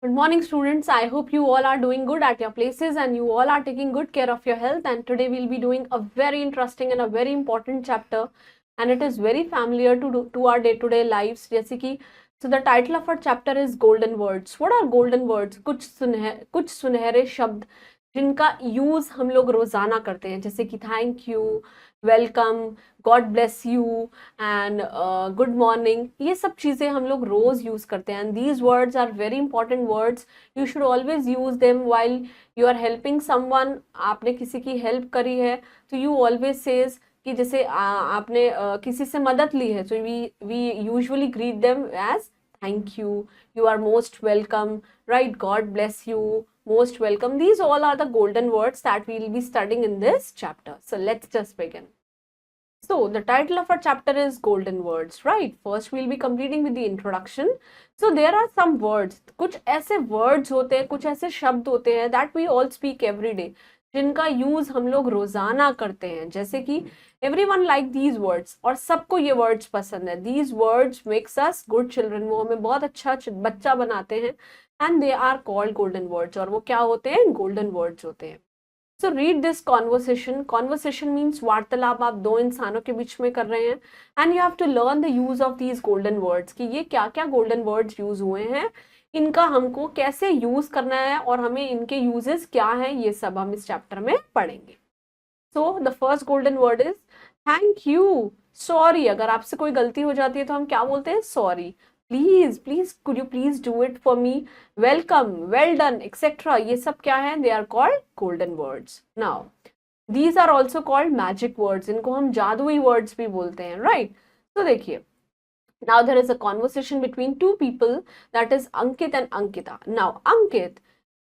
Good morning, students. I hope you all are doing good at your places and you all are taking good care of your health. And today we'll be doing a very interesting and a very important chapter, and it is very familiar to our day-to-day lives. जैसे कि so the title of our chapter is golden words. What are golden words? कुछ सुनहरे शब्द जिनका use हम लोग रोजाना करते हैं, जैसे कि thank you, welcome, God bless you and good morning. ये सब चीज़ें हम लोग रोज यूज करते हैं and these words are very important words. You should always use them while you are helping someone. आपने किसी की हेल्प करी है तो यू ऑलवेज सेज कि जैसे आपने किसी से मदद ली है, तो we usually greet them as thank you, you are most welcome, right? God bless you, most welcome. These all are the golden words that we will be studying in this chapter. So let's just begin. So the title of our chapter is golden words, right? First we'll be completing with the introduction. So there are some words, कुछ ऐसे words होते हैं, कुछ ऐसे शब्द होते हैं that we all speak every day, जिनका यूज हम लोग रोजाना करते हैं, जैसे कि everyone like these words, और सबको ये words पसंद है. These words makes us good children, वो हमें बहुत अच्छा बच्चा बनाते हैं, and they are called golden words. और वो क्या होते हैं? golden words होते हैं. So read this conversation. Conversation means वार्तालाप आप दो इंसानों के बीच में कर रहे हैं, and you have to learn the use of these golden words, कि ये क्या क्या golden words यूज हुए हैं, इनका हमको कैसे यूज करना है और हमें इनके यूजेस क्या हैं, ये सब हम इस चैप्टर में पढ़ेंगे. So the first golden word is thank you. Sorry, अगर आपसे कोई गलती हो जाती है तो हम क्या बोलते हैं? Sorry. Please please could you please do it for me. Welcome, well done, etcetera, ये सब क्या है? They are called golden words. Now these are also called magic words, इनको हम जादुई वर्ड्स भी बोलते हैं, राइट? तो देखिए, now there is a conversation between two people, that is Ankit and Ankita. Now Ankit,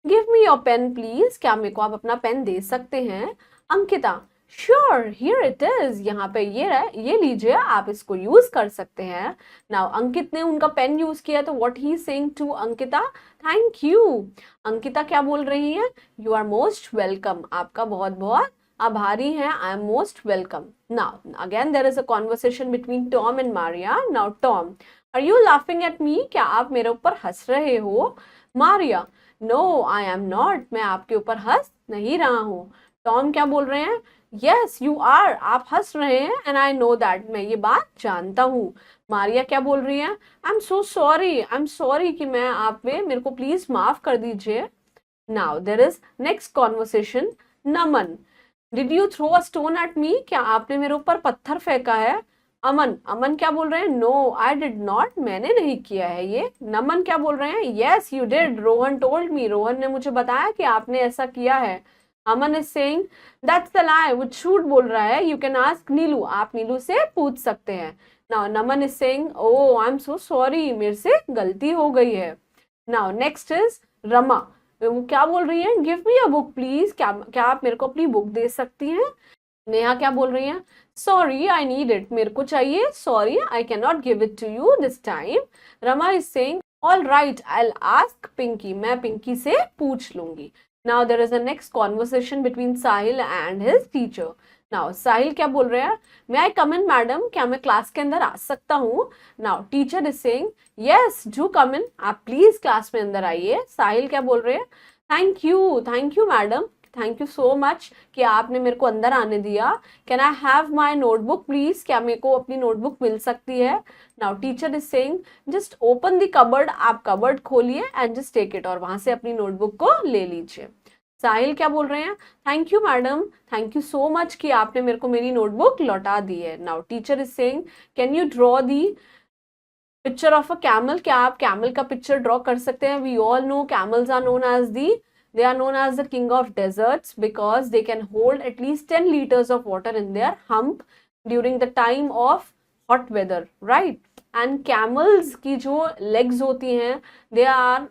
give me your pen please. क्या मेरे को आप अपना पेन दे सकते हैं? Ankita, sure, here it is. यहाँ पे ये लीजिए, आप इसको यूज कर सकते हैं. Now अंकित ने उनका पेन यूज किया, तो what he is saying to Ankita, thank you. Ankita क्या बोल रही है? You are most welcome. आपका बहुत बहुत आभारी है. I am most welcome. Now again there is a conversation between Tom and Maria. Now Tom, are you laughing at me? क्या आप मेरे ऊपर हंस रहे हो? Maria, no, I am not. मैं आपके ऊपर हंस नहीं रहा हूँ. Tom क्या बोल रहे हैं? Yes, you are. आप हंस रहे हैं and I know that. मैं ये बात जानता हूँ. मारिया क्या बोल रही है? I'm so sorry. I'm sorry कि मैं आप पे, मेरे को प्लीज माफ कर दीजिए. Now there is next conversation. Naman, did you throw a stone at me? क्या आपने मेरे ऊपर पत्थर फेंका है? अमन क्या बोल रहे हैं? No, I did not. मैंने नहीं किया है ये. नमन क्या बोल रहे हैं? Yes you did. Rohan told me. Rohan ने मुझे बताया कि आपने ऐसा किया है. Aman is saying that's the lie. वो झूठ बोल रहा है. You can ask Neelu. आप नीलू से पूछ सकते हैं. Now Naman is saying oh I am so sorry, मेरे से गलती हो गई है. Now next is Rama. वो क्या बोल रही है? Give me a book please. क्या आप मेरे को अपनी बुक दे सकती हैं? नेहा क्या बोल रही है? Sorry I need it. मेरे को चाहिए. Sorry I can not give it to you this time. Rama is saying all right I will ask Pinky. मैं पिंकी से पूछ लूंगी. Now there is a next conversation between Sahil and his teacher. Now Sahil क्या बोल रहे हैं? May I come in madam. क्या मैं क्लास के अंदर आ सकता हूँ? Now teacher is saying yes do come इन. आप प्लीज क्लास में अंदर आइए. साहिल क्या बोल रहे हैं? Thank you madam. Thank you so much कि आपने मेरे को अंदर आने दिया. Can I have my notebook please. क्या मेरे को अपनी नोटबुक मिल सकती है? Now teacher is saying just open the cupboard. आप कबर्ड खोलिए एंड जस्ट टेक इट, और वहां से अपनी नोटबुक को ले लीजिए. साहिल क्या बोल रहे हैं? Thank you madam. Thank you so much कि आपने मेरे को मेरी नोटबुक लौटा दी है. Now teacher is saying can you draw the picture of a camel. क्या आप कैमल का पिक्चर ड्रॉ कर सकते हैं? We all know camels are known as they are known as the king of deserts because they can hold at least 10 liters of water in their hump during the time of hot weather, right? And camels की जो legs होती हैं they are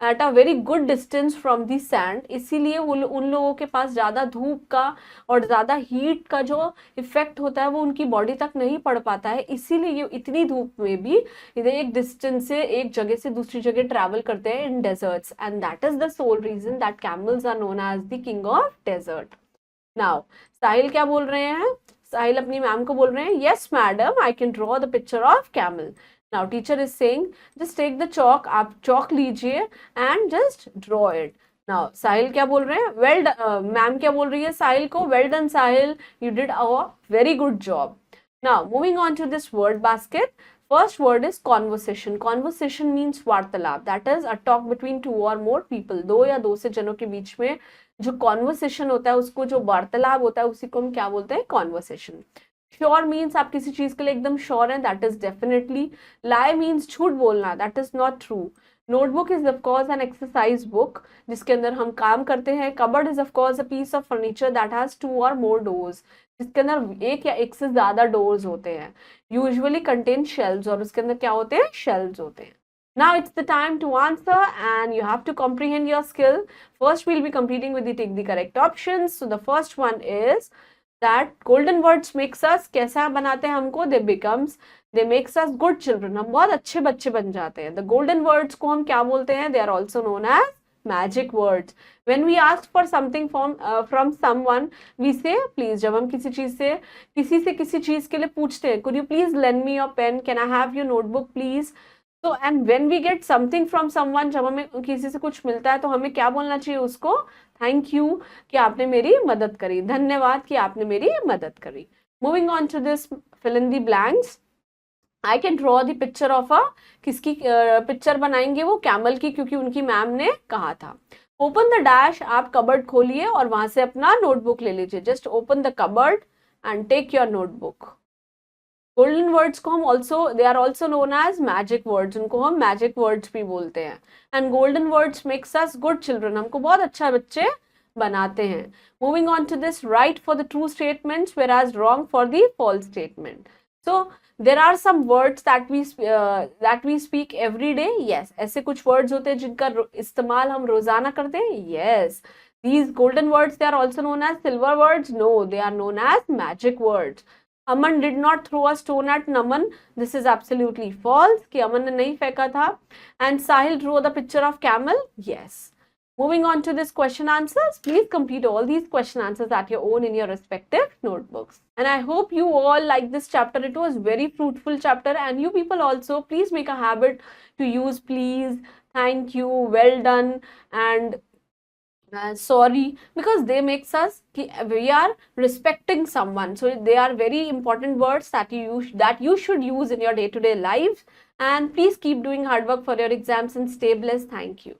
at a very good distance from the sand. इसीलिए उन लोगों के पास ज़्यादा धूप का और ज़्यादा हीट का जो इफेक्ट होता है वो उनकी बॉडी तक नहीं पड़ पाता है. इसीलिए ये इतनी धूप में भी इधर एक डिस्टेंस से एक जगह से दूसरी जगह ट्रैवल करते हैं in deserts. And that is the sole reason that camels are known as the king of desert. Now Sahil क्या बोल रहे हैं? साहिल अपनी मैम को बोल रहे हैं yes madam I can draw the picture of camel. Now teacher is saying just take the chalk, आप chalk लीजिए and just draw it. Now साहिल क्या बोल रहे हैं? Well, मैम क्या बोल रही है साहिल को? Well done Sahil, you did a very good job. Now moving on to this word basket. First word is conversation. Conversation means वार्तालाप. That is a talk between two or more people. दो या दो से जनों के बीच में जो conversation होता है, उसको जो वार्तालाप होता है, उसी को हम क्या बोलते हैं? Conversation. श्योर मीन्स आप किसी चीज के लिए एकदम श्योर हैं, that is definitely. Lie means झूठ बोलना, that is not true. Notebook is of course an exercise book जिसके अंदर हम काम करते हैं. Cupboard is of course a piece of furniture that has 2 और मोर डोर्स, जिसके अंदर एक या एक से ज्यादा डोर्स होते हैं. यूजुअली कंटेन शेल्व्स, और उसके अंदर क्या होते हैं? शेल्व्स होते हैं. Now it's the time to answer and you have to comprehend your skill. First we'll be completing with the take the correct options. So the first one is that golden words makes us, कैसा बनाते हैं हमको? they makes us good children. हम बहुत अच्छे बच्चे बन जाते हैं. The golden words को हम क्या बोलते हैं? They are also known as magic words. When we ask for something from someone, we say please. जब हम किसी चीज के लिए पूछते हैं, could you please lend me your pen? Can I have your notebook please? So and when we get something from someone, जब हमें किसी से कुछ मिलता है तो हमें क्या बोलना चाहिए उसको? थैंक यू कि आपने मेरी मदद करी, धन्यवाद कि आपने मेरी मदद करी. Moving on to this fill in the blanks. I can draw the picture of a, किसकी पिक्चर बनाएंगे? वो कैमल की, क्योंकि उनकी मैम ने कहा था. ओपन द डैश, आप कबर्ड खोलिए और वहां से अपना नोटबुक ले लीजिए. Just open the cupboard and take your notebook. Golden words को हम they are also known as magic words. उनको हम मैजिक वर्ड्स भी बोलते हैं. And golden words makes us good children. हमको बहुत अच्छा बच्चे बनाते हैं. Moving on to this, right for the true statements whereas wrong for the false statement. So there are some words that we speak every day. Yes, ऐसे कुछ words होते हैं जिनका इस्तेमाल हम रोजाना करते हैं. Yes, these golden words, they are also known as silver words. No, they are known as magic words. Aman did not throw a stone at Naman. This is absolutely false कि अमन ने नहीं फेंका था. And Sahil drew the picture of camel. Yes. Moving on to this question answers. Please complete all these question answers at your own in your respective notebooks. And I hope you all like this chapter. It was very fruitful chapter, and you people also please make a habit to use please, thank you, well done, and sorry, because they makes us we are respecting someone. So they are very important words that you should use in your day-to-day life. And please keep doing hard work for your exams and stay blessed. Thank you.